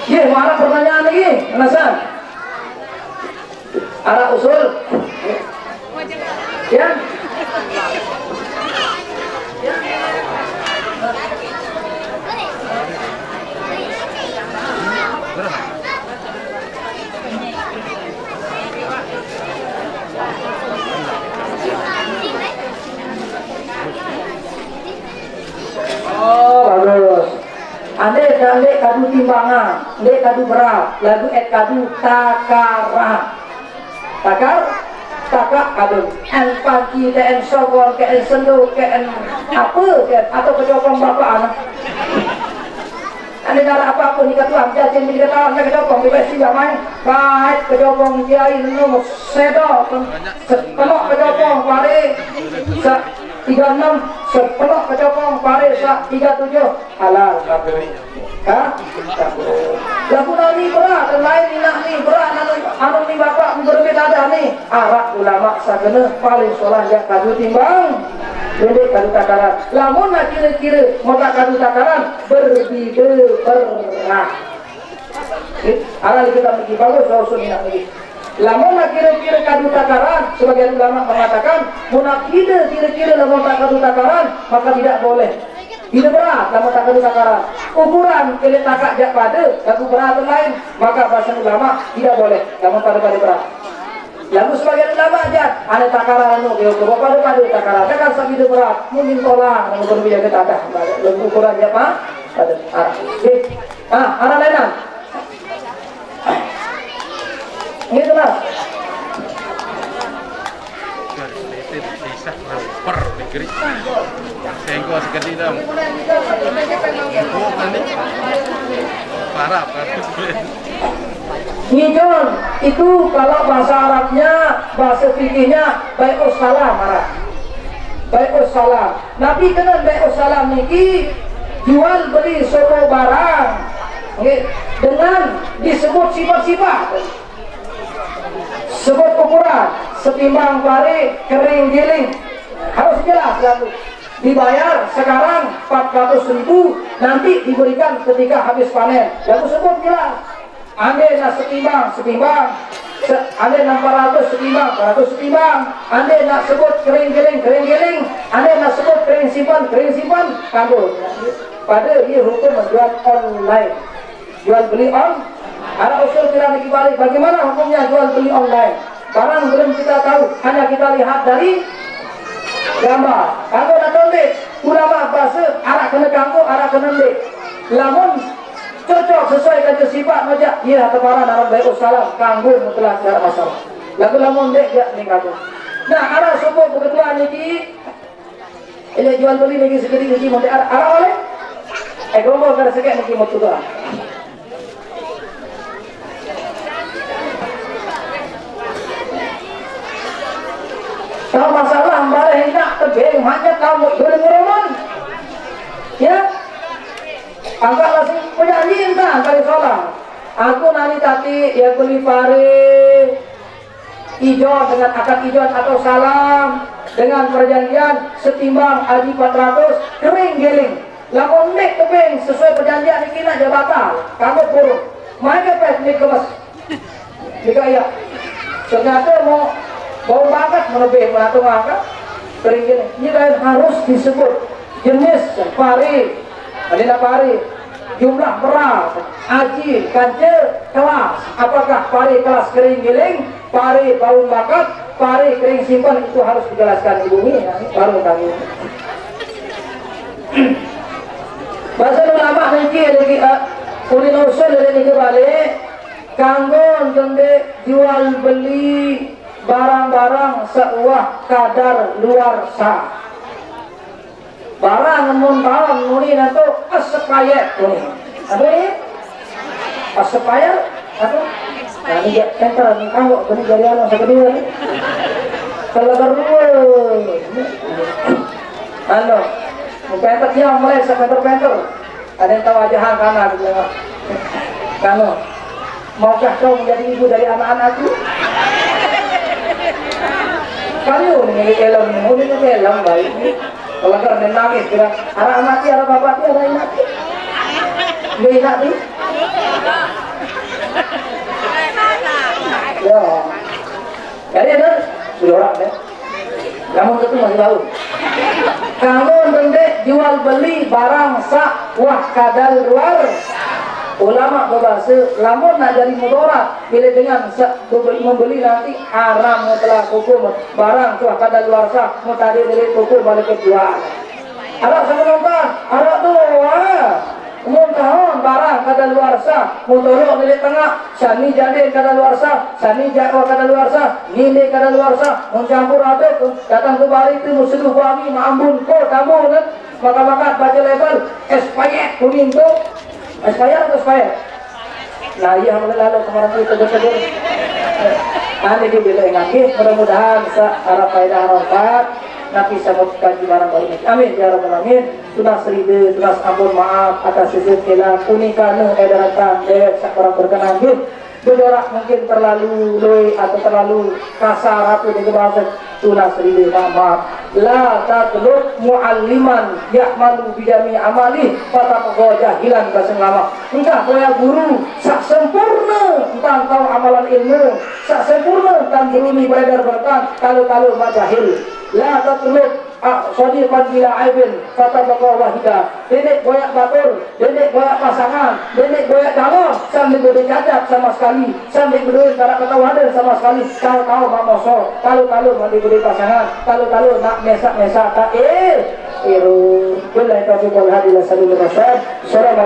mungkin mana pertanyaan lagi penasaran arah usul ya bagus. Ande kadu timbangan, ande kadu berat, lagu kadu takara. Takak kadu. En pagi, en sogol, en sendu, en apa, atau kejopong bapak anak. Ande darah apapun jika Tuhan jajin tidak tahu anda kejopong di besi main baik kejopong kiai nu sedo penuh kejopong pare 36 sepenuh kejopong pare 37 halal lagu nani berat dan lain inak ni berat anu ni bapak berbeda ada ni arak ulama sagena paling solah yang kadu timbang Beli kadu takaran. Lamun nak kira-kira mata kadu takaran berbeda pernah. Aral kita pergi bagus usul ini lagi. Lamun nak kira-kira kadu takaran, sebagian ulama mengatakan, munak kira-kira lamun tak kadu takaran, maka tidak boleh. Tidak berat lamun tak kadu takaran. Ukuran kelet takak jak pada, kadu berat lain, maka bahasa ulama tidak boleh. Lamun pada berat. Lalu sebagian ulama aja, ada takaran anu, dia pada takaran, kan sabi berat, mungkin tolak, namun berbeda kita ada, lebih ukurannya apa? Pada arah, arah lain. Gitu lah. Bisa per negeri, sehingga segede dong. Parah, Nijol itu kalau bahasa Arabnya, bahasa fikihnya bai'us salam marah. Bai'us salam. Nabi kenal bai'us salam niki jual beli suatu barang dengan disebut sifat-sifat. Sebut ukuran, setimbang pare, kering giling. Harus jelas satu. Dibayar sekarang 400.000, nanti diberikan ketika habis panen. Lalu sebut jelas. Ande nak setimbang, ande nak 400 setimbang, ande nak sebut kering-kering, ande nak sebut kering simpan, kabur. Pada dia hukum menjual online, jual beli on. Ada usul kita dibalik, bagaimana hukumnya jual beli online? Barang belum kita tahu, hanya kita lihat dari gambar kanggo datang dek ulama bahasa arah kena kanggo arah kena dek lamun cocok sesuai dengan sifat macam iya keparan dalam baik salam kanggo mutlak cara masalah lagu lamun dek ya ning kanggo nah arah subuh kebetulan niki ele jual beli niki segede niki mau arah oleh gombol kada sekek niki mau tuh kalau masalah balik hendak tebing hanya kamu boleh ngurungan ya angkat langsung perjanjian kan kali sholat aku nanti tadi ya beli pare ijon dengan akad ijon atau salam dengan perjanjian setimbang haji 400 kering geling lamun nek tebing sesuai perjanjian ini kena jabatan kamu buruk main ke pes nih kemas jika ya ternyata mau bau banget menebih atau angkat kering gini ini kan harus disebut jenis pari ada pari jumlah beras aji kancil kelas apakah pari kelas kering giling pari bau bakat pari kering simpan itu harus dijelaskan di bumi ya, baru kami bahasa ulama nanti lagi ulin usul dari balik kanggo tende jual beli barang-barang seuah kadar luar sah barang namun tahun muni nanti asepayat ini apa ini asepayat apa nah ini center ini kanggo ini dari anak sekedua ini kalau berdua ano pentor siang mulai sepentor-pentor ada yang tahu aja karena kamu maukah kau menjadi ibu dari anak-anakku kayu ini kelom ini kelom baik kalau karena nangis kira arah mati arah bapak ti arah mati gak mati ya jadi ada sudah orang deh kamu itu masih tahu kamu mendek jual beli barang sak wah kadal luar ulama berbahasa lamun nak jadi mudarat bila dengan membeli nanti haram mutlak hukum barang tu kadal luar sah mutadi dari hukum balik kejual ada sama nonton ada tu umum tahun barang kadal luar sah mutolok dari tengah sani jadi kadal luar sah sani jatuh kadal luar sah nilai kadal luar sah mencampur aduk datang ke balik itu musuh bami maambun ko tamu kan maka baca level expired kuning tu expired atau expired nah iya lalu kemarin itu tegur nanti dibeli lagi mudah-mudahan searah faedah harokat Nabi sama kaji barang baru ini amin ya rabbal alamin tunas ridho tunas ampun maaf atas sujud kila kunikanu edaratan dewek sakurang berkenan berdorak mungkin terlalu loy atau terlalu kasar atau dengan bahasa tunas ridho maaf la tatlub mualliman ya'malu bidami amali fataqwa jahilan bahasa lama entah kaya guru sak sempurna tentang tahu amalan ilmu sak sempurna tentang guru ni beredar berkan kalau mak jahil la tatlub sadiqan bila aibin fataqwa wahida denek goyak batur denek goyak pasangan denek goyak calon sambil boleh cacat sama sekali sambil boleh cara ketawadan sama sekali tahu mak moso kalau mandi boleh pasangan kalau nak mesak tak billahi taufiq wal hadi wassalamu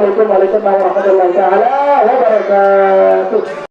alaikum warahmatullahi wabarakatuh.